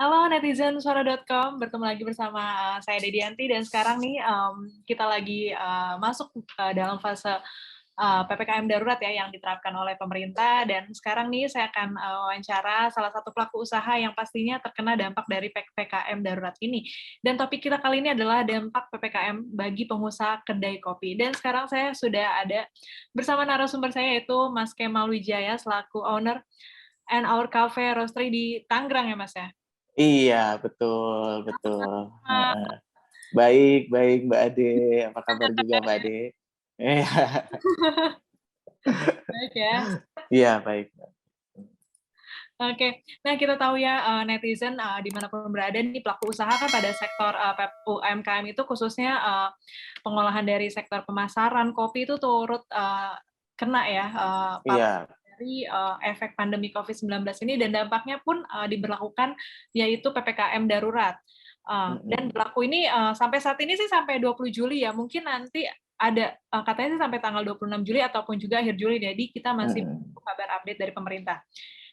Halo netizen suara.com, bertemu lagi bersama saya Dedianti dan sekarang nih kita lagi masuk dalam fase PPKM darurat ya yang diterapkan oleh pemerintah dan sekarang nih saya akan wawancara salah satu pelaku usaha yang pastinya terkena dampak dari PPKM darurat ini. Dan topik kita kali ini adalah dampak PPKM bagi pengusaha kedai kopi. Dan sekarang saya sudah ada bersama narasumber saya yaitu Mas Kemal Wijaya selaku owner and our cafe roastery di Tangerang ya Mas ya. Iya, betul, betul. Heeh. Baik, baik Mbak Ade. Apa kabar juga Mbak Ade? Iya, Baik ya. iya baik. Oke. Nah, kita tahu ya, netizen, dimanapun berada nih pelaku usaha kan pada sektor, UMKM itu khususnya, pengolahan dari sektor pemasaran kopi itu turut, kena ya, Iya. dari, efek pandemi COVID-19 ini dan dampaknya pun, diberlakukan yaitu PPKM darurat. Dan Mhm, berlaku ini, sampai saat ini sih sampai 20 Juli ya, mungkin nanti ada, katanya sih sampai tanggal 26 Juli ataupun juga akhir Juli, jadi kita masih mhm. menunggu kabar update dari pemerintah.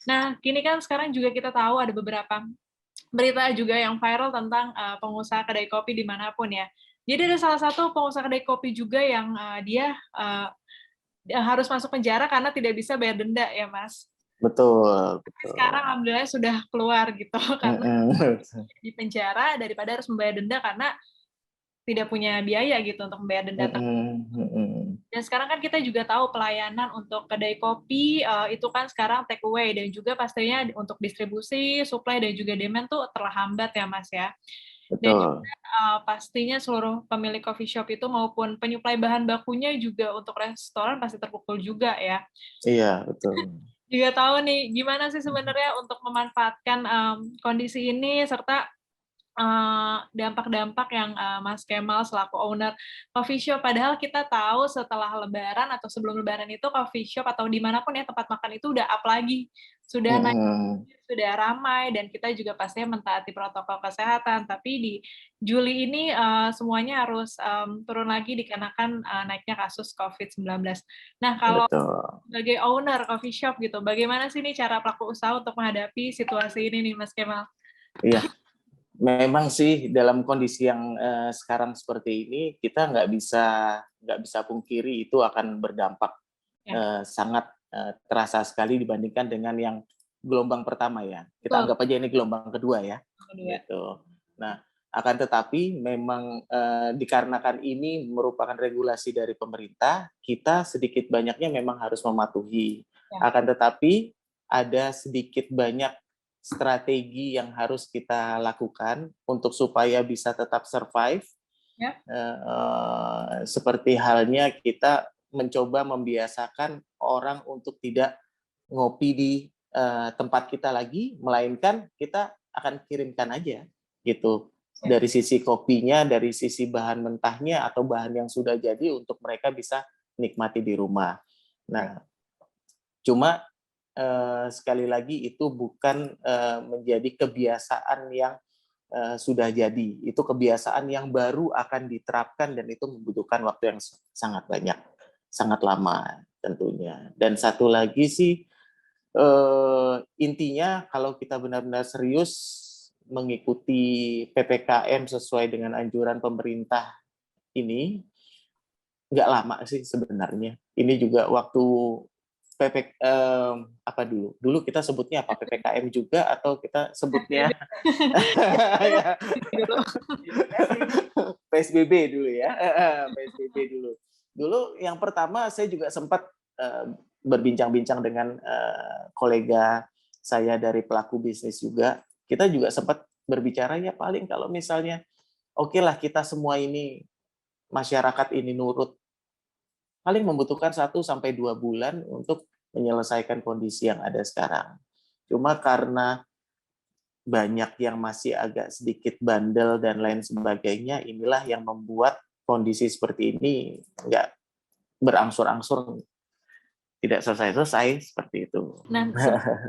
Nah, kini kan sekarang juga kita tahu ada beberapa berita juga yang viral tentang, pengusaha kedai kopi dimanapun ya. Jadi ada salah satu pengusaha kedai kopi juga yang, dia harus masuk penjara karena tidak bisa bayar denda ya, Mas. Betul, Tapi sekarang betul. alhamdulillah sudah keluar gitu, karena Mhm. di penjara daripada harus membayar denda karena tidak punya biaya gitu untuk membayar denda. Mhm, mhm. Dan sekarang kan kita juga tahu pelayanan untuk kedai kopi, itu kan sekarang take away dan juga pastinya untuk distribusi, supply, dan juga demand tuh terhambat ya, Mas, ya. Dan juga, Betul. pastinya seluruh pemilik coffee shop itu maupun penyuplai bahan bakunya juga untuk restoran pasti terpukul juga ya. Iya, betul. Juga tahu nih gimana sih Mhm. sebenarnya untuk memanfaatkan, kondisi ini serta dampak-dampak yang, Mas Kemal selaku owner coffee shop, padahal kita tahu setelah lebaran atau sebelum lebaran itu coffee shop atau dimanapun ya tempat makan itu udah up lagi, sudah naik, Mhm. sudah ramai dan kita juga pastinya mentaati protokol kesehatan. Tapi di Juli ini, semuanya harus, turun lagi dikarenakan, naiknya kasus COVID-19. Nah, kalau Betul. sebagai owner coffee shop gitu, bagaimana sih nih cara pelaku usaha untuk menghadapi situasi ini nih, Mas Kemal? Iya, memang sih dalam kondisi yang, sekarang seperti ini, kita nggak bisa pungkiri itu akan berdampak Ya, sangat, terasa sekali dibandingkan dengan yang gelombang pertama ya. Kita betul, anggap aja ini gelombang kedua ya, kedua. gitu. Nah, akan tetapi memang, dikarenakan ini merupakan regulasi dari pemerintah, kita sedikit banyaknya memang harus mematuhi. Ya. Akan tetapi ada sedikit banyak strategi yang harus kita lakukan untuk supaya bisa tetap survive, Ya, seperti halnya kita mencoba membiasakan orang untuk tidak ngopi di, tempat kita lagi, melainkan kita akan kirimkan aja, gitu. ya, Dari sisi kopinya, dari sisi bahan mentahnya, atau bahan yang sudah jadi untuk mereka bisa nikmati di rumah. baik. Nah, cuma, sekali lagi itu bukan, menjadi kebiasaan yang, sudah jadi. Itu kebiasaan yang baru akan diterapkan dan itu membutuhkan waktu yang sangat banyak, sangat lama tentunya. Dan satu lagi sih, intinya kalau kita benar-benar serius mengikuti PPKM sesuai dengan anjuran pemerintah ini, nggak lama sih sebenarnya. Ini juga waktu apa dulu? Dulu kita sebutnya apa? PPKM juga atau kita sebutnya PSBB. PSBB ya dulu. PSBB dulu ya, PSBB dulu. Dulu yang pertama saya juga sempat, berbincang-bincang dengan, kolega saya dari pelaku bisnis juga. Kita juga sempat berbicara ya paling kalau misalnya, okelah kita semua ini, masyarakat ini nurut, paling membutuhkan 1 sampai 2 bulan untuk menyelesaikan kondisi yang ada sekarang. Cuma karena banyak yang masih agak sedikit bandel dan lain sebagainya, inilah yang membuat kondisi seperti ini nggak berangsur-angsur, tidak selesai-selesai, seperti itu. Nah,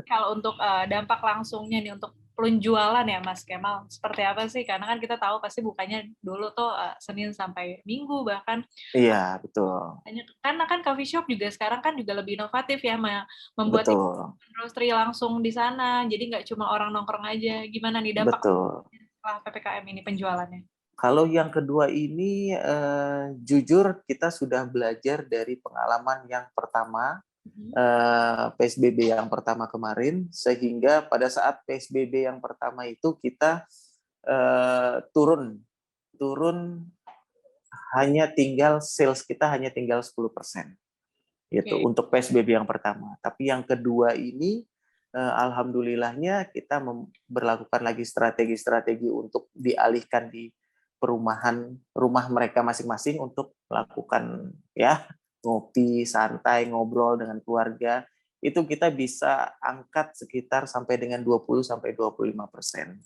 kalau untuk, dampak langsungnya nih untuk penjualan ya Mas Kemal, seperti apa sih? Karena kan kita tahu pasti bukanya dulu tuh Senin sampai Minggu bahkan. Iya, betul. Karena kan coffee shop juga sekarang kan juga lebih inovatif ya, membuat Betul. industri langsung di sana, jadi nggak cuma orang nongkrong aja. Gimana nih dampak Betul. setelah PPKM ini penjualannya? Kalau yang kedua ini, jujur kita sudah belajar dari pengalaman yang pertama, PSBB yang pertama kemarin, sehingga pada saat PSBB yang pertama itu kita turun hanya tinggal sales kita hanya tinggal 10% gitu Oke. untuk PSBB yang pertama. Tapi yang kedua ini alhamdulillahnya kita berlakukan lagi strategi-strategi untuk dialihkan di perumahan rumah mereka masing-masing untuk melakukan ya ngopi, santai, ngobrol dengan keluarga. Itu kita bisa angkat sekitar sampai dengan 20 sampai 25%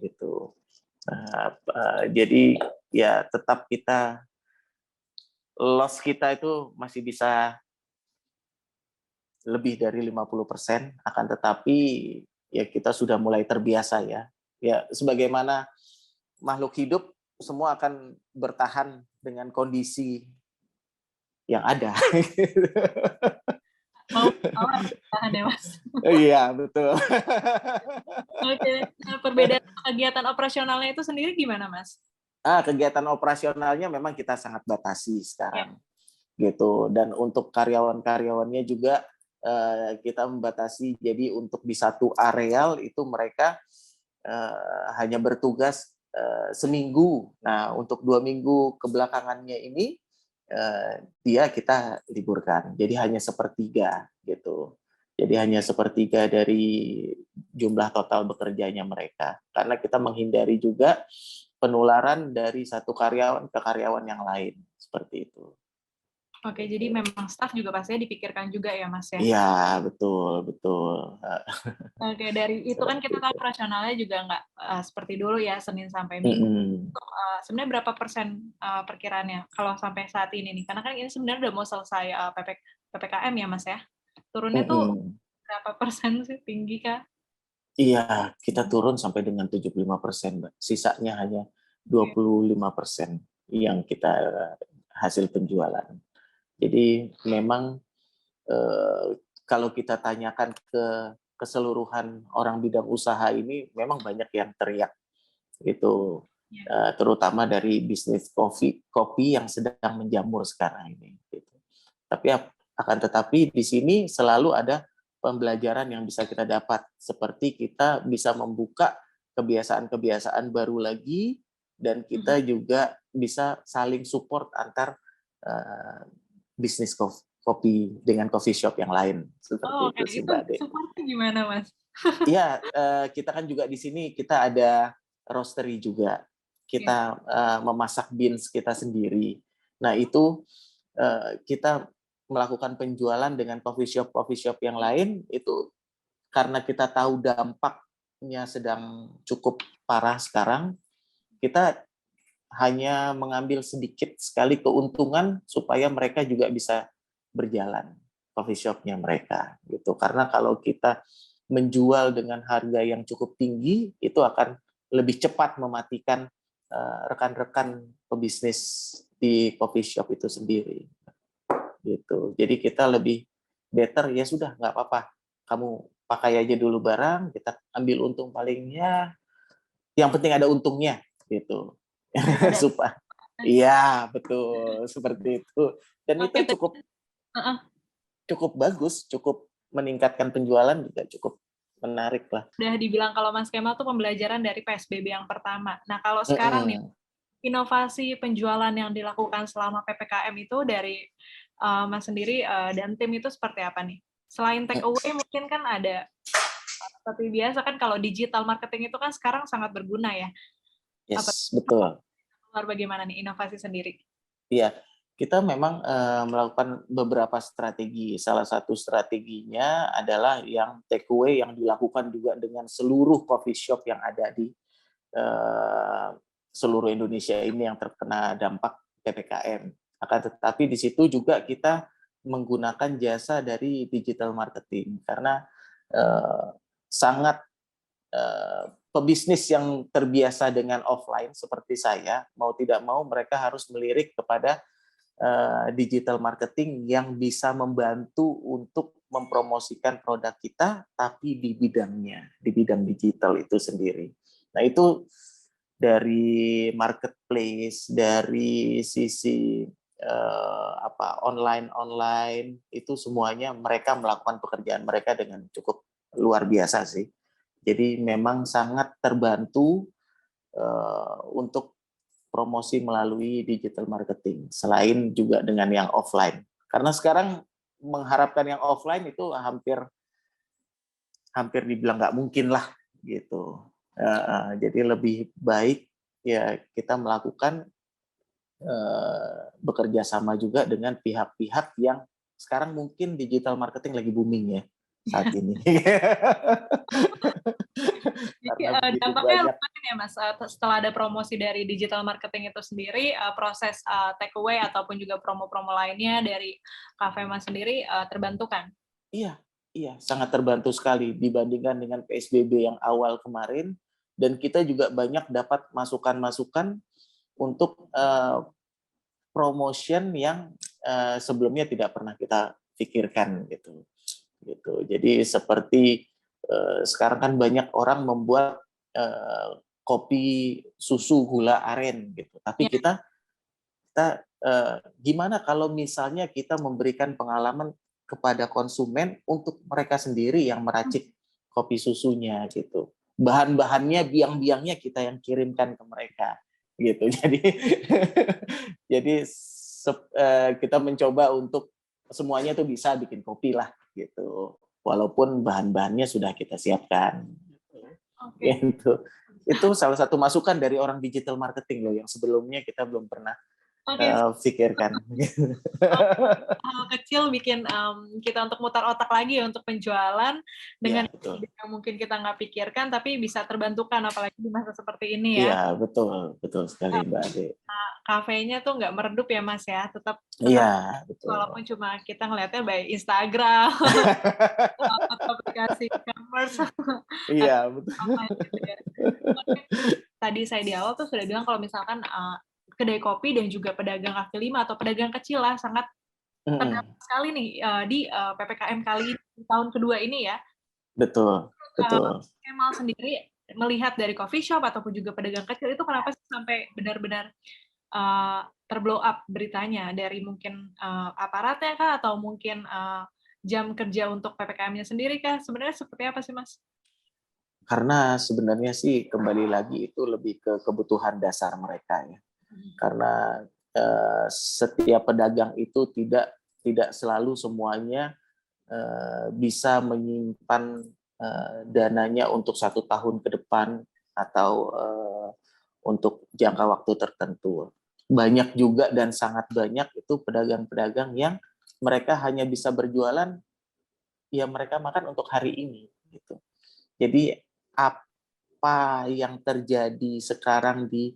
gitu. Jadi ya tetap kita loss kita itu masih bisa lebih dari 50%, akan tetapi ya kita sudah mulai terbiasa ya. Ya sebagaimana makhluk hidup semua akan bertahan dengan kondisi yang ada. Mau harus tahan ya Mas. Iya, betul. Oke, nah, perbedaan kegiatan operasionalnya itu sendiri gimana Mas? Kegiatan operasionalnya memang kita sangat batasi Ya. sekarang gitu, dan untuk karyawan-karyawannya juga kita membatasi, jadi untuk di satu areal itu mereka hanya bertugas seminggu. Nah, untuk 2 minggu kebelakangannya ini dia kita liburkan, jadi hanya sepertiga gitu. Jadi hanya sepertiga dari jumlah total bekerjanya mereka, karena kita menghindari juga penularan dari satu karyawan ke karyawan yang lain, seperti itu. Oke, jadi memang staff juga pastinya dipikirkan juga ya Mas ya? Iya, betul, betul. Oke, dari itu kan Seperti kita tahu itu. operasionalnya juga nggak seperti dulu ya, Senin sampai Minggu. Mm-mm. Sebenarnya berapa persen perkiraannya kalau sampai saat ini nih? Karena kan ini sebenarnya udah mau selesai PPKM ya Mas ya? Turunnya tuh Mm-mm. berapa persen sih? Tinggi kah? Iya, kita turun sampai dengan 75%, Mbak. Sisanya hanya Oke. 25% yang kita hasil penjualan. Jadi memang kalau kita tanyakan ke keseluruhan orang bidang usaha ini, memang banyak yang teriak gitu, Ya. terutama dari bisnis kopi yang sedang menjamur sekarang ini. Gitu. Tapi akan tetapi di sini selalu ada pembelajaran yang bisa kita dapat, seperti kita bisa membuka kebiasaan-kebiasaan baru lagi, dan kita juga bisa saling support antar uh, bisnis kopi dengan coffee shop yang lain, Oh, seperti oke. itu sih Itu Mbak Ade. supportnya gimana Mas? Iya, kita kan juga di sini kita ada roastery juga. Ya. Kita memasak beans kita sendiri. Nah itu kita melakukan penjualan dengan coffee shop yang lain itu karena kita tahu dampaknya sedang cukup parah sekarang. Kita hanya mengambil sedikit sekali keuntungan supaya mereka juga bisa berjalan coffee shopnya mereka gitu. Karena kalau kita menjual dengan harga yang cukup tinggi itu akan lebih cepat mematikan rekan-rekan pebisnis di coffee shop itu sendiri gitu. Jadi kita lebih better ya sudah nggak apa-apa, kamu pakai aja dulu barang, kita ambil untung palingnya, yang penting ada untungnya gitu. Daripada Supaya iya, betul, seperti itu. Dan itu oke, cukup heeh, cukup bagus, cukup meningkatkan penjualan juga cukup menarik lah. udah dibilang kalau Mas Kemal tuh pembelajaran dari PSBB yang pertama. Nah, kalau sekarang nih Mm-mm. inovasi penjualan yang dilakukan selama PPKM itu dari Mas sendiri dan tim itu seperti apa nih? Selain take away mungkin kan ada seperti biasa kan kalau digital marketing itu kan sekarang sangat berguna ya. Apa Yes, betul. luar bagaimana nih inovasi sendiri? Iya, kita memang melakukan beberapa strategi. Salah satu strateginya adalah yang take away yang dilakukan juga dengan seluruh coffee shop yang ada di eh, seluruh Indonesia ini yang terkena dampak PPKM. Akan tetapi di situ juga kita menggunakan jasa dari digital marketing karena eh, sangat pebisnis yang terbiasa dengan offline seperti saya, mau tidak mau mereka harus melirik kepada digital marketing yang bisa membantu untuk mempromosikan produk kita, tapi di bidangnya, di bidang digital itu sendiri. Nah itu dari marketplace, dari sisi online itu semuanya mereka melakukan pekerjaan mereka dengan cukup luar biasa sih. Jadi memang sangat terbantu untuk promosi melalui digital marketing, selain juga dengan yang offline. Karena sekarang mengharapkan yang offline itu hampir dibilang nggak mungkin lah gitu. Jadi lebih baik ya kita melakukan bekerja sama juga dengan pihak-pihak yang sekarang mungkin digital marketing lagi booming ya saat ini. Jadi Karena begitu dampaknya banyak. lumayan ya Mas, setelah ada promosi dari digital marketing itu sendiri, proses take away ataupun juga promo-promo lainnya dari kafe Mas sendiri terbantu kan? Iya, iya, sangat terbantu sekali dibandingkan dengan PSBB yang awal kemarin, dan kita juga banyak dapat masukan-masukan untuk promotion yang sebelumnya tidak pernah kita pikirkan gitu. Jadi seperti sekarang kan banyak orang membuat kopi susu gula aren gitu, tapi Ya. kita gimana kalau misalnya kita memberikan pengalaman kepada konsumen untuk mereka sendiri yang meracik kopi susunya gitu. Bahan-bahannya, biang-biangnya kita yang kirimkan ke mereka gitu. Jadi kita mencoba untuk semuanya tuh bisa bikin kopi lah gitu. Walaupun bahan-bahannya sudah kita siapkan. Oke. Gitu. Itu salah satu masukan dari orang digital marketing loh yang sebelumnya kita belum pernah Oke. pikirkan. Hal kecil bikin kita untuk mutar otak lagi ya untuk penjualan dengan Iya, betul. yang mungkin kita nggak pikirkan tapi bisa terbantukan apalagi di masa seperti ini ya. Iya, betul sekali Mbak Ade. Kafenya tuh nggak meredup ya Mas ya, tetap Iya, betul. walaupun cuma kita ngelihatnya by Instagram atau aplikasi e-commerce Iya, atau betul. apa gitu ya. Tadi saya di awal tuh sudah bilang kalau misalkan kedai kopi dan juga pedagang kaki lima atau pedagang kecil lah sangat terdampak sekali nih di PPKM kali ini, di tahun kedua ini ya. Betul, betul. Kemal sendiri melihat dari coffee shop ataupun juga pedagang kecil itu kenapa sih sampai benar-benar terblow up beritanya dari mungkin aparatnya kah atau mungkin jam kerja untuk PPKM-nya sendiri kah? Sebenarnya seperti apa sih Mas? Karena sebenarnya sih kembali lagi itu lebih ke kebutuhan dasar mereka ya. Karena setiap pedagang itu tidak selalu semuanya bisa menyimpan dananya untuk 1 tahun ke depan atau untuk jangka waktu tertentu. Banyak juga dan sangat banyak itu pedagang-pedagang yang mereka hanya bisa berjualan ya mereka makan untuk hari ini gitu. Jadi apa yang terjadi sekarang di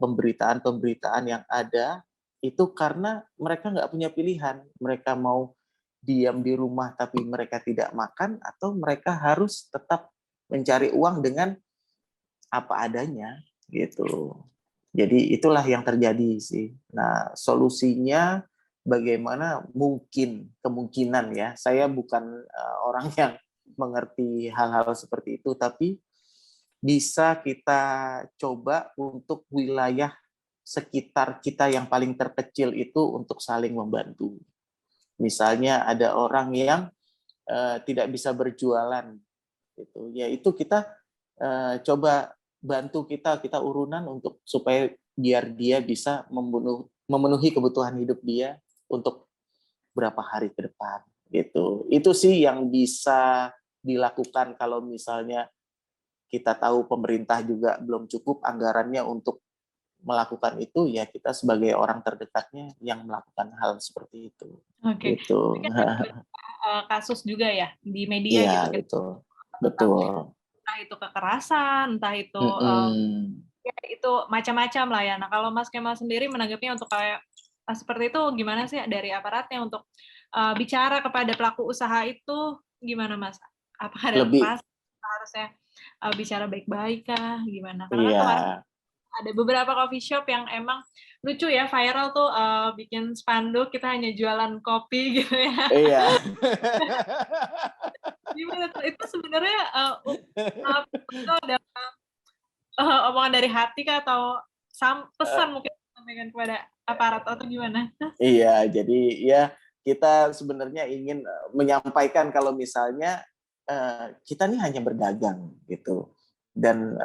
pemberitaan-pemberitaan yang ada itu karena mereka nggak punya pilihan. Mereka mau diam di rumah tapi mereka tidak makan atau mereka harus tetap mencari uang dengan apa adanya gitu. Jadi itulah yang terjadi sih. Nah, solusinya bagaimana kemungkinan ya. Saya bukan orang yang mengerti hal-hal seperti itu, tapi bisa kita coba untuk wilayah sekitar kita yang paling terkecil itu untuk saling membantu. Misalnya ada orang yang tidak bisa berjualan, gitu. Ya itu kita coba bantu kita urunan untuk supaya biar dia bisa memenuhi kebutuhan hidup dia untuk berapa hari ke depan gitu. Itu sih yang bisa dilakukan kalau misalnya kita tahu pemerintah juga belum cukup anggarannya untuk melakukan itu, ya kita sebagai orang terdekatnya yang melakukan hal seperti itu. Oke. Gitu. Kasus juga ya di media Iya, gitu kan. betul. Tentang Betul. entah itu kekerasan, entah itu ya itu macam-macam lah ya. Nah, kalau Mas Kemal sendiri menanggapinya untuk kayak seperti itu gimana sih dari aparatnya untuk bicara kepada pelaku usaha itu gimana Mas? Apakah ada Lebih pasar harusnya bicara baik-baik kah, gimana? Karena kan Iya. kemarin ada beberapa coffee shop yang emang lucu ya, viral tuh bikin spanduk kita hanya jualan kopi gitu ya. Iya. Gimana tuh? Itu sebenarnya itu ada omongan dari hati kah atau pesan mungkin disampaikan kepada aparat atau gimana? Iya, jadi ya kita sebenarnya ingin menyampaikan kalau misalnya kita nih hanya berdagang gitu. Dan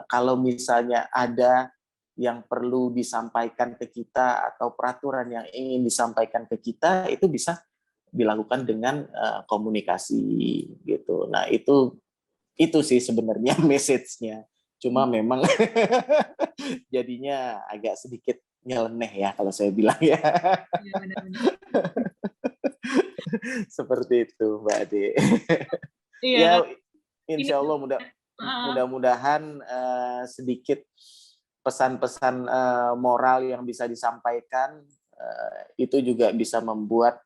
kalau misalnya ada yang perlu disampaikan ke kita atau peraturan yang ingin disampaikan ke kita itu bisa dilakukan dengan komunikasi gitu. Nah, itu sih sebenarnya message-nya. Cuma memang jadinya agak sedikit nyeleneh ya kalau saya bilang ya. Iya, benar-benar. Seperti itu, Mbak Ade. Iya Ya, kan ini insya Allah heeh, mudah-mudahan sedikit pesan-pesan moral yang bisa disampaikan itu juga bisa membuat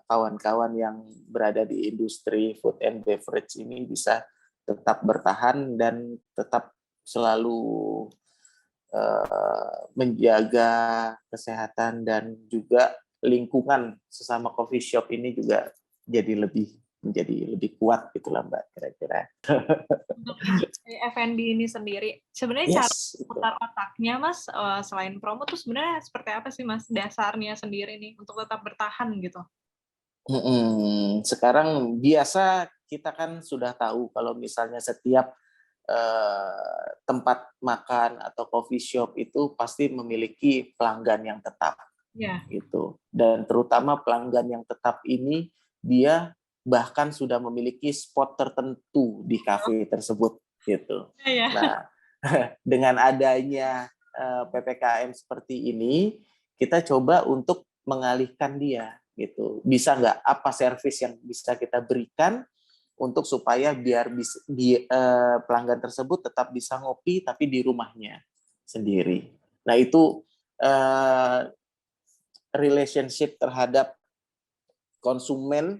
kawan-kawan yang berada di industri food and beverage ini bisa tetap bertahan dan tetap selalu menjaga kesehatan dan juga lingkungan sesama coffee shop ini juga menjadi lebih kuat gitulah Mbak kira-kira. untuk industri F&B ini sendiri, sebenarnya cara Yes, itu. putar otaknya Mas, selain promo tuh sebenarnya seperti apa sih Mas, dasarnya sendiri nih untuk tetap bertahan gitu? Sekarang biasa kita kan sudah tahu kalau misalnya setiap tempat makan atau coffee shop itu pasti memiliki pelanggan yang tetap Iya. gitu. Dan terutama pelanggan yang tetap ini dia bahkan sudah memiliki spot tertentu di kafe tersebut gitu. Iya. Nah, dengan adanya PPKM seperti ini, kita coba untuk mengalihkan dia gitu. Bisa nggak apa servis yang bisa kita berikan untuk supaya biar pelanggan tersebut tetap bisa ngopi tapi di rumahnya sendiri. Nah itu eh, relationship terhadap konsumen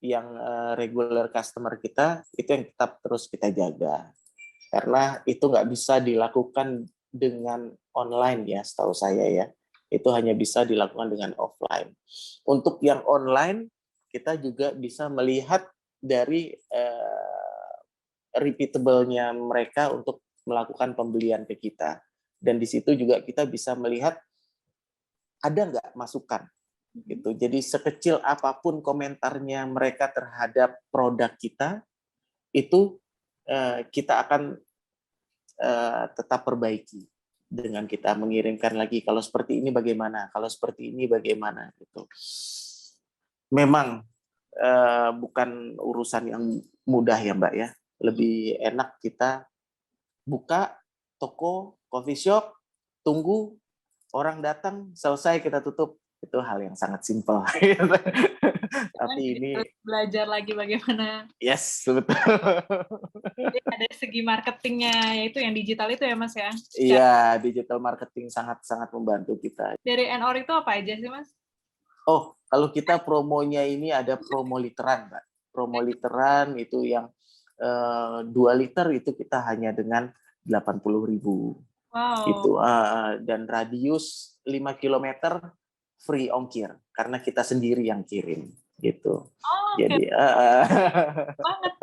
yang regular customer kita itu yang tetap terus kita jaga karena itu nggak bisa dilakukan dengan online ya setahu saya ya itu hanya bisa dilakukan dengan offline. Untuk yang online kita juga bisa melihat dari repeatable-nya mereka untuk melakukan pembelian ke kita dan di situ juga kita bisa melihat ada nggak masukan gitu. Jadi sekecil apapun komentarnya mereka terhadap produk kita, itu kita akan tetap perbaiki dengan kita mengirimkan lagi kalau seperti ini bagaimana, kalau seperti ini bagaimana gitu. Memang bukan urusan yang mudah ya Mbak ya. Lebih enak kita buka toko, coffee shop, tunggu orang datang, selesai kita tutup. Itu hal yang sangat simpel. Sekarang Tapi jadi ini, harus belajar lagi bagaimana yes, betul. jadi ada segi marketingnya, yaitu yang digital itu ya Mas ya? Iya, digital marketing sangat-sangat membantu kita. Dari N-Or itu apa aja sih Mas? Oh, kalau kita promonya ini ada promo literan, Mbak. Promo literan itu yang 2 liter itu kita hanya dengan 80.000 Wow. itu dan radius 5 kilometer free ongkir karena kita sendiri yang kirim gitu. Oh, oke Jadi banget.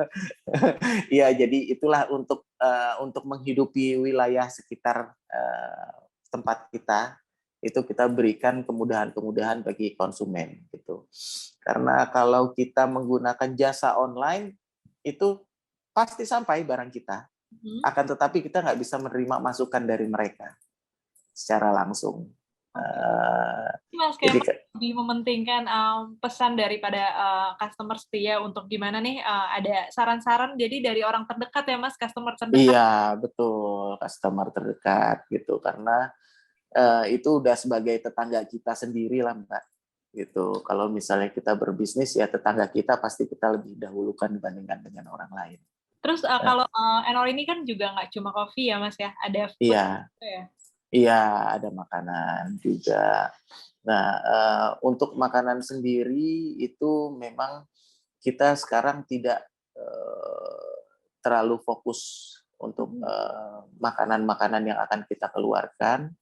ya jadi itulah untuk menghidupi wilayah sekitar tempat kita itu kita berikan kemudahan-kemudahan bagi konsumen gitu. Karena kalau kita menggunakan jasa online itu pasti sampai barang kita, akan tetapi kita nggak bisa menerima masukan dari mereka secara langsung. Oke. Uh, Mas jadi kayak lebih mementingkan pesan daripada customer setia untuk gimana nih ada saran-saran jadi dari orang terdekat ya Mas, customer terdekat. iya betul customer terdekat gitu karena itu udah sebagai tetangga kita sendiri lah Mbak gitu. Kalau misalnya kita berbisnis ya tetangga kita pasti kita lebih dahulukan dibandingkan dengan orang lain. Terus Uh, kalau Enor ini kan juga nggak cuma kopi ya Mas ya, ada food iya, juga ya. iya ada makanan juga. Nah, untuk makanan sendiri itu memang kita sekarang terlalu fokus untuk makanan-makanan yang akan kita keluarkan,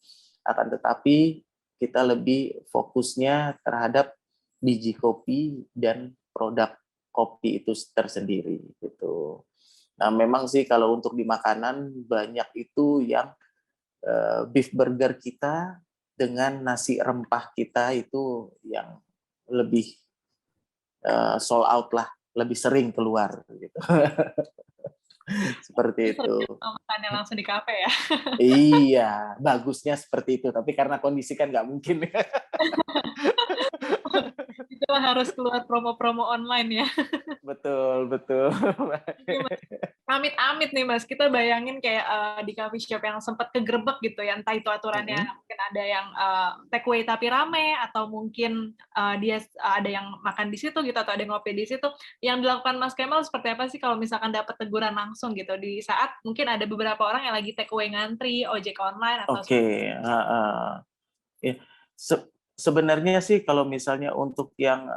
akan tetapi kita lebih fokusnya terhadap biji kopi dan produk kopi itu tersendiri gitu. Nah, memang sih kalau untuk di makanan banyak itu yang beef burger kita dengan nasi rempah kita itu yang lebih sold out lah, lebih sering keluar gitu. Seperti itu. Makannya langsung di kafe ya. Iya, bagusnya seperti itu. Tapi karena kondisi kan nggak mungkin. Itulah harus keluar promo-promo online ya. Betul, betul. Amit-amit nih Mas, kita bayangin kayak di coffee shop yang sempat kegerebek gitu ya, entah itu aturannya mungkin ada yang take away tapi rame, atau mungkin dia ada yang makan di situ gitu, atau ada yang ngopi di situ. Yang dilakukan Mas Kemal seperti apa sih kalau misalkan dapat teguran langsung gitu, di saat mungkin ada beberapa orang yang lagi take away ngantri, ojek online, atau Oke, ya. Sebenarnya sih kalau misalnya untuk yang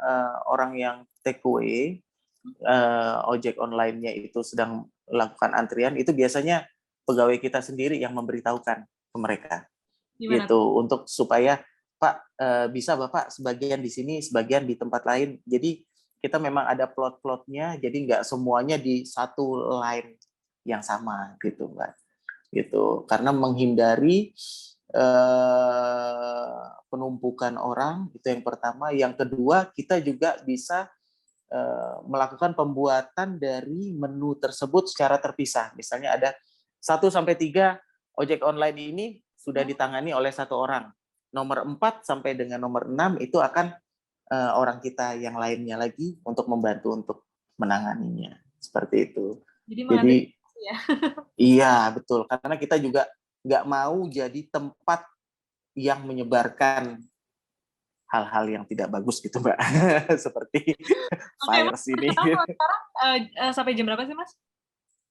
orang yang take away, ojek online-nya itu sedang melakukan antrian, itu biasanya pegawai kita sendiri yang memberitahukan ke mereka. gimana Gitu, untuk supaya Pak, bisa Bapak sebagian di sini, sebagian di tempat lain. Jadi kita memang ada plot-plotnya, jadi nggak semuanya di satu line yang sama gitu, Mbak. Gitu, karena menghindari penumpukan orang, itu yang pertama. Yang kedua, kita juga bisa melakukan pembuatan dari menu tersebut secara terpisah. Misalnya ada 1-3 ojek online ini sudah ditangani oleh satu orang. Nomor 4 sampai dengan nomor 6 itu akan orang kita yang lainnya lagi untuk membantu untuk menanganinya. Seperti itu. Jadi ya. iya, betul. Karena kita juga nggak mau jadi tempat yang menyebarkan hal-hal yang tidak bagus gitu, Mbak. Seperti virus ini. Sekarang sampai jam berapa sih, Mas?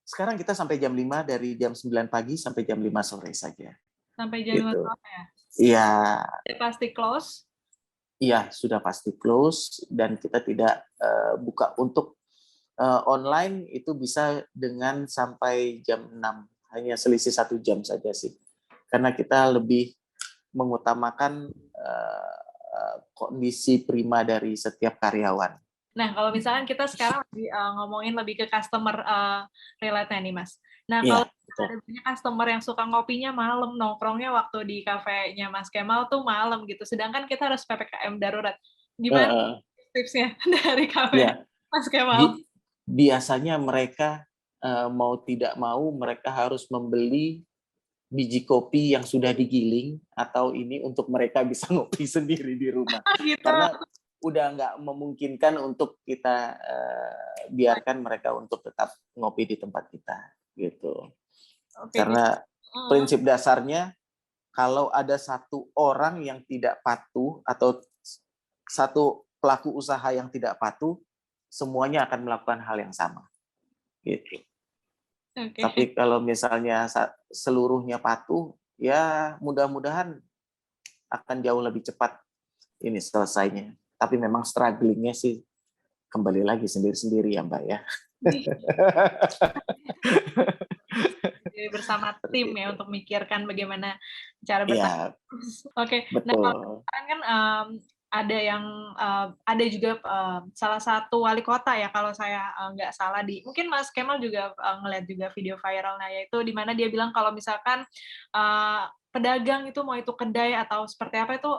Sekarang kita sampai jam 5, dari jam 9 pagi sampai jam 5 sore saja. Sampai jam 5 Gitu. sore ya? Iya. Pasti close? Iya, sudah pasti close, dan kita tidak buka untuk online itu bisa dengan sampai jam 6. Hanya selisih 1 jam saja sih. Karena kita lebih mengutamakan kondisi prima dari setiap karyawan. Nah, kalau misalkan kita sekarang lagi ngomongin lebih ke customer relate-nya nih, Mas. Nah, kalau ada banyak customer yang suka ngopinya malam, nongkrongnya waktu di kafenya Mas Kemal tuh malam gitu, sedangkan kita harus PPKM darurat. Gimana tipsnya dari kafe Mas Kemal? Biasanya mereka mau tidak mau mereka harus membeli biji kopi yang sudah digiling atau ini untuk mereka bisa ngopi sendiri di rumah. Gitu. Karena udah nggak memungkinkan untuk kita biarkan mereka untuk tetap ngopi di tempat kita gitu. Karena prinsip dasarnya kalau ada satu orang yang tidak patuh atau satu pelaku usaha yang tidak patuh, semuanya akan melakukan hal yang sama gitu. Tapi kalau misalnya seluruhnya patuh, ya mudah-mudahan akan jauh lebih cepat ini selesainya. Tapi memang strugglingnya sih kembali lagi sendiri-sendiri ya, Mbak ya. Jadi bersama tim ya untuk mikirkan bagaimana cara bertahan. Oke. Betul. Nah, kan ada juga salah satu wali kota ya kalau saya nggak salah, mungkin Mas Kemal juga ngeliat juga video viralnya, yaitu di mana dia bilang kalau misalkan pedagang itu mau itu kedai atau seperti apa itu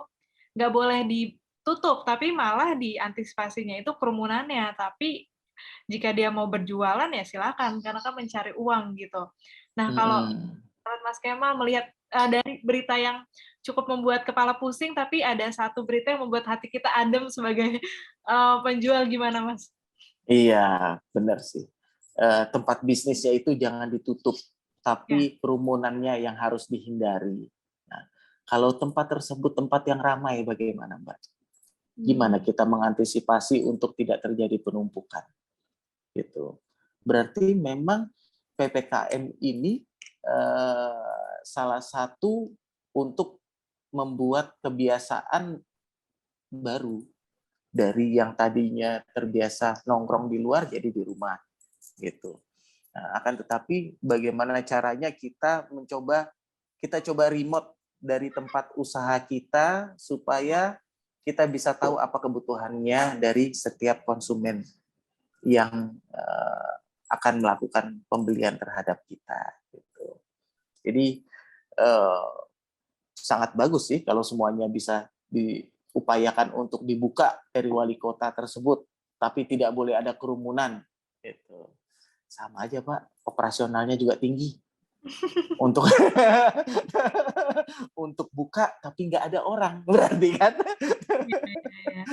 nggak boleh ditutup, tapi malah diantisipasinya itu kerumunannya. Tapi jika dia mau berjualan ya silakan, karena kan mencari uang gitu. Nah, kalau Mas Kemal melihat dari berita yang cukup membuat kepala pusing, tapi ada satu berita yang membuat hati kita adem sebagai penjual, gimana Mas? Iya, benar sih. Tempat bisnisnya itu jangan ditutup, tapi kerumunannya yang harus dihindari. Nah, kalau tempat tersebut tempat yang ramai, bagaimana Mbak? Gimana kita mengantisipasi untuk tidak terjadi penumpukan? Gitu. Berarti memang PPKM ini salah satu untuk membuat kebiasaan baru dari yang tadinya terbiasa nongkrong di luar jadi di rumah gitu. Nah, akan tetapi bagaimana caranya kita coba remote dari tempat usaha kita supaya kita bisa tahu apa kebutuhannya dari setiap konsumen yang akan melakukan pembelian terhadap kita. Gitu. Jadi sangat bagus sih kalau semuanya bisa diupayakan untuk dibuka dari wali kota tersebut, tapi tidak boleh ada kerumunan. Gitu. Sama aja Pak, operasionalnya juga tinggi. Untuk untuk buka tapi nggak ada orang, berarti kan? Ya.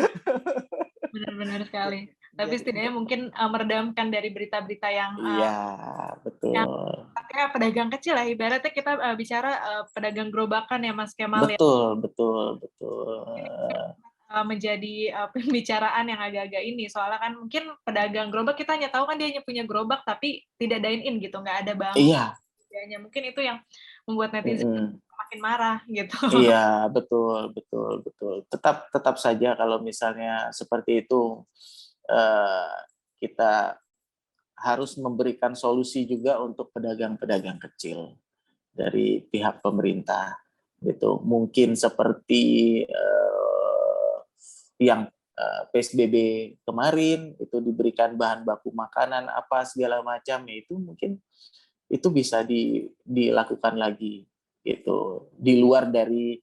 Benar-benar sekali. Tapi Jadi, setidaknya mungkin meredamkan dari berita-berita yang iya, yang betul. kayak pedagang kecil ya, ibaratnya kita bicara pedagang gerobakan ya Mas Kemal ya. Betul, betul, betul. Menjadi pembicaraan yang agak-agak ini, soalnya kan mungkin pedagang gerobak kita hanya tahu kan dia punya gerobak tapi tidak dine in gitu, nggak ada Iya. bangkunya, mungkin itu yang membuat netizen Mm-mm. makin marah gitu. Iya, betul, betul, betul. Tetap saja kalau misalnya seperti itu, eh, kita harus memberikan solusi juga untuk pedagang-pedagang kecil dari pihak pemerintah. Gitu. Mungkin seperti yang PSBB kemarin itu diberikan bahan baku makanan apa segala macam, ya itu mungkin itu bisa dilakukan lagi gitu, di luar dari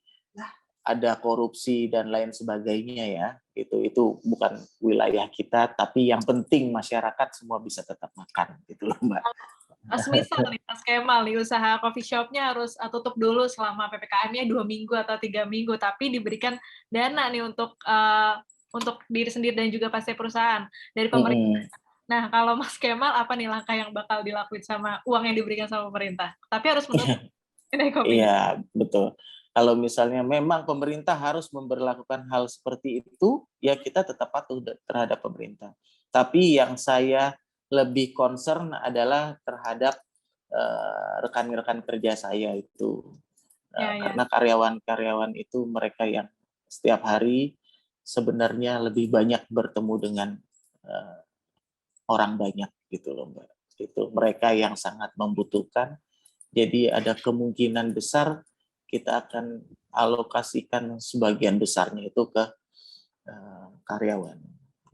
ada korupsi dan lain sebagainya ya. Itu bukan wilayah kita, tapi yang penting masyarakat semua bisa tetap makan gitu loh Mbak. Semisal nih Mas Kemal nih usaha coffee shop-nya harus tutup dulu selama PPKM-nya 2 minggu atau 3 minggu, tapi diberikan dana nih untuk diri sendiri dan juga pasti perusahaan dari pemerintah. Mm-mm. Nah, kalau Mas Kemal apa nih langkah yang bakal dilakuin sama uang yang diberikan sama pemerintah? Tapi harus menutup kedai kopinya. Iya, betul. Kalau misalnya memang pemerintah harus memberlakukan hal seperti itu, ya kita tetap patuh terhadap pemerintah. Tapi yang saya lebih concern adalah terhadap rekan-rekan kerja saya itu. Ya, ya. Karena karyawan-karyawan itu mereka yang setiap hari sebenarnya lebih banyak bertemu dengan uh, orang banyak gitu loh Mbak. Itu mereka yang sangat membutuhkan. Jadi ada kemungkinan besar kita akan alokasikan sebagian besarnya itu ke karyawan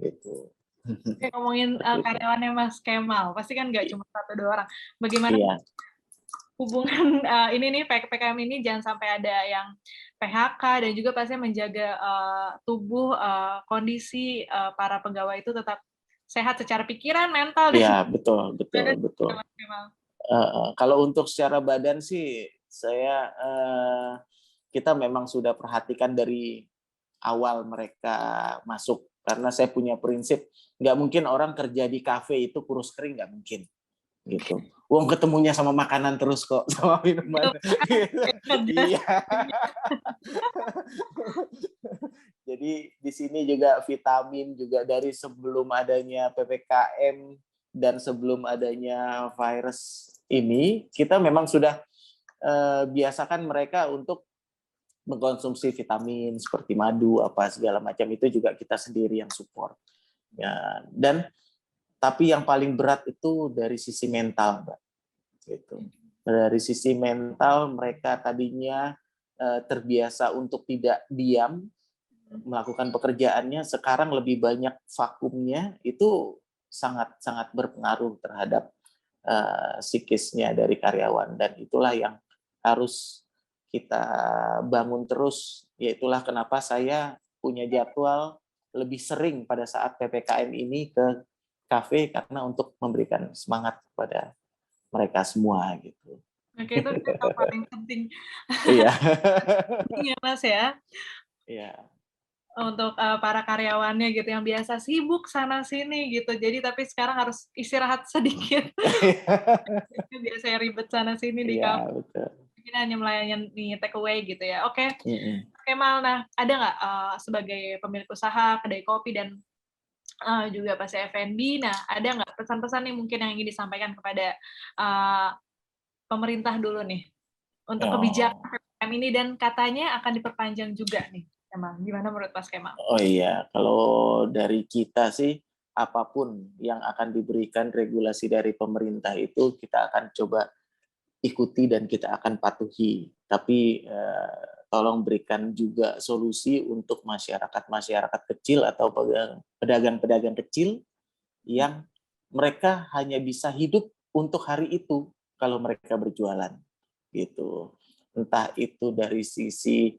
gitu. Oke, ngomongin karyawannya Mas Kemal, pasti kan nggak cuma 1-2 orang. Bagaimana Iya. hubungan ini nih PPKM ini jangan sampai ada yang PHK dan juga pasti menjaga tubuh kondisi para pegawai itu tetap sehat secara pikiran, mental dan Iya, betul, betul, badan betul. juga maksimal. Kalau untuk secara badan sih, kita memang sudah perhatikan dari awal mereka masuk. Karena saya punya prinsip, nggak mungkin orang kerja di kafe itu kurus kering, nggak mungkin. Gitu. Wong ketemunya sama makanan terus kok, sama minuman. Iya. Jadi di sini juga vitamin juga dari sebelum adanya PPKM dan sebelum adanya virus ini, kita memang sudah biasakan mereka untuk mengkonsumsi vitamin seperti madu apa segala macam, itu juga kita sendiri yang support. Ya, dan tapi yang paling berat itu dari sisi mental, Mbak. Gitu. Dari sisi mental mereka tadinya terbiasa untuk tidak diam melakukan pekerjaannya, sekarang lebih banyak vakumnya, itu sangat sangat berpengaruh terhadap psikisnya dari karyawan, dan itulah yang harus kita bangun terus. Yaitulah kenapa saya punya jadwal lebih sering pada saat PPKM ini ke kafe, karena untuk memberikan semangat kepada mereka semua gitu. Oke, itu yang paling penting. Iya. Penting ya Mas ya, Iya. untuk para karyawannya gitu yang biasa sibuk sana sini gitu. Jadi tapi sekarang harus istirahat sedikit. Biasanya ribet sana sini di Iya, kafe. betul. Mungkin hanya melayani take away gitu ya. Oke, Mm-mm. Kemal, nah ada nggak sebagai pemilik usaha kedai kopi dan juga pasti F&B, nah ada nggak pesan-pesan nih mungkin yang ingin disampaikan kepada pemerintah dulu nih untuk kebijakan Oh. PPKM ini dan katanya akan diperpanjang juga nih, Kemal. Gimana menurut Mas Kemal? Oh iya, kalau dari kita sih apapun yang akan diberikan regulasi dari pemerintah itu kita akan coba ikuti dan kita akan patuhi. Tapi tolong berikan juga solusi untuk masyarakat kecil atau pedagang-pedagang kecil yang mereka hanya bisa hidup untuk hari itu kalau mereka berjualan gitu. Entah itu dari sisi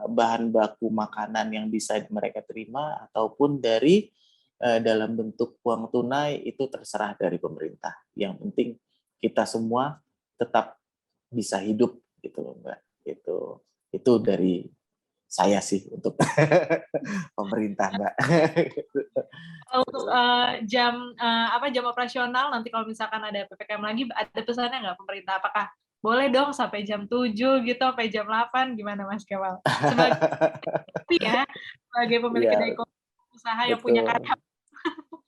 bahan baku makanan yang bisa mereka terima ataupun dari dalam bentuk uang tunai, itu terserah dari pemerintah. Yang penting kita semua tetap bisa hidup gitu loh Mbak. Itu dari saya sih untuk pemerintah Mbak. Untuk jam operasional nanti kalau misalkan ada PPKM lagi, ada pesannya nggak pemerintah? Apakah boleh dong sampai jam 7 gitu, sampai jam 8, gimana Mas Kemal? Sebagai pemilik kedai kopi, usaha yang punya karyawan.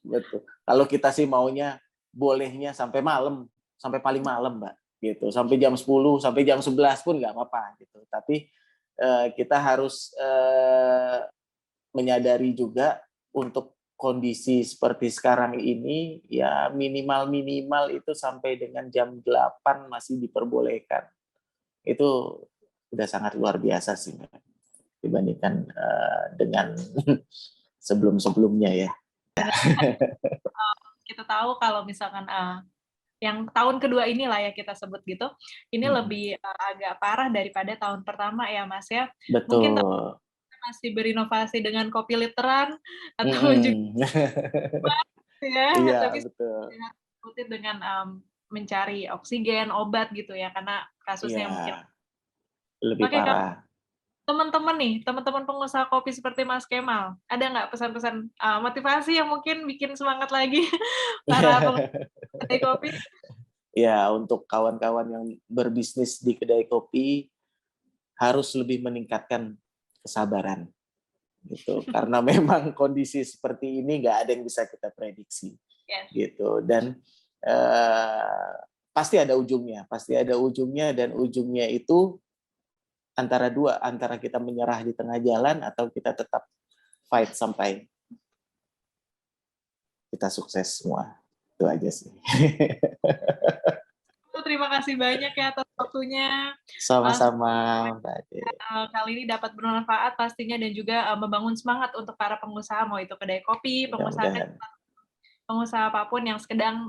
Betul. Kalau kita sih maunya bolehnya sampai malam, sampai paling malam Mbak. Gitu. Sampai jam 10, sampai jam 11 pun nggak apa-apa gitu. Tapi kita harus menyadari juga untuk kondisi seperti sekarang ini ya minimal itu sampai dengan jam 8 masih diperbolehkan. Itu udah sangat luar biasa sih dibandingkan dengan sebelum-sebelumnya ya. Kita tahu kalau misalkan yang tahun kedua inilah ya kita sebut gitu, ini lebih agak parah daripada tahun pertama ya Mas ya. Betul. Mungkin masih berinovasi dengan kopi literan atau juga ya, iya, tapi betul. dengan mencari oksigen, obat gitu ya, karena kasusnya mungkin lebih parah. Teman-teman pengusaha kopi seperti Mas Kemal, ada nggak pesan-pesan motivasi yang mungkin bikin semangat lagi para kedai kopi? Ya, untuk kawan-kawan yang berbisnis di kedai kopi harus lebih meningkatkan kesabaran gitu. Karena memang kondisi seperti ini nggak ada yang bisa kita prediksi. Gitu. Dan pasti ada ujungnya dan ujungnya itu antara kita menyerah di tengah jalan atau kita tetap fight sampai kita sukses semua. Itu aja sih. Terima kasih banyak ya atas waktunya. Sama-sama Mbak Ade. Kali ini dapat bermanfaat pastinya dan juga membangun semangat untuk para pengusaha, mau itu kedai kopi, pengusaha apapun yang sedang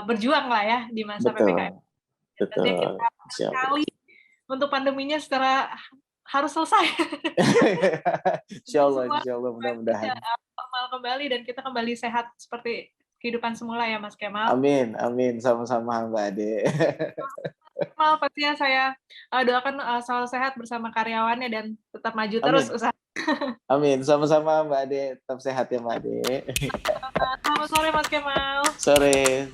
berjuang lah ya di masa PPKM. Betul. Sekali untuk pandeminya secara harus selesai. Insya Allah mudah-mudahan. Normal kembali dan kita kembali sehat seperti kehidupan semula ya Mas Kemal. Amin. Sama-sama Mbak Ade. Kemal, pastinya saya doakan selalu sehat bersama karyawannya dan tetap maju terus usaha. Amin. Sama-sama Mbak Ade. Tetap sehat ya Mbak Ade. Selamat sore Mas Kemal. Sore.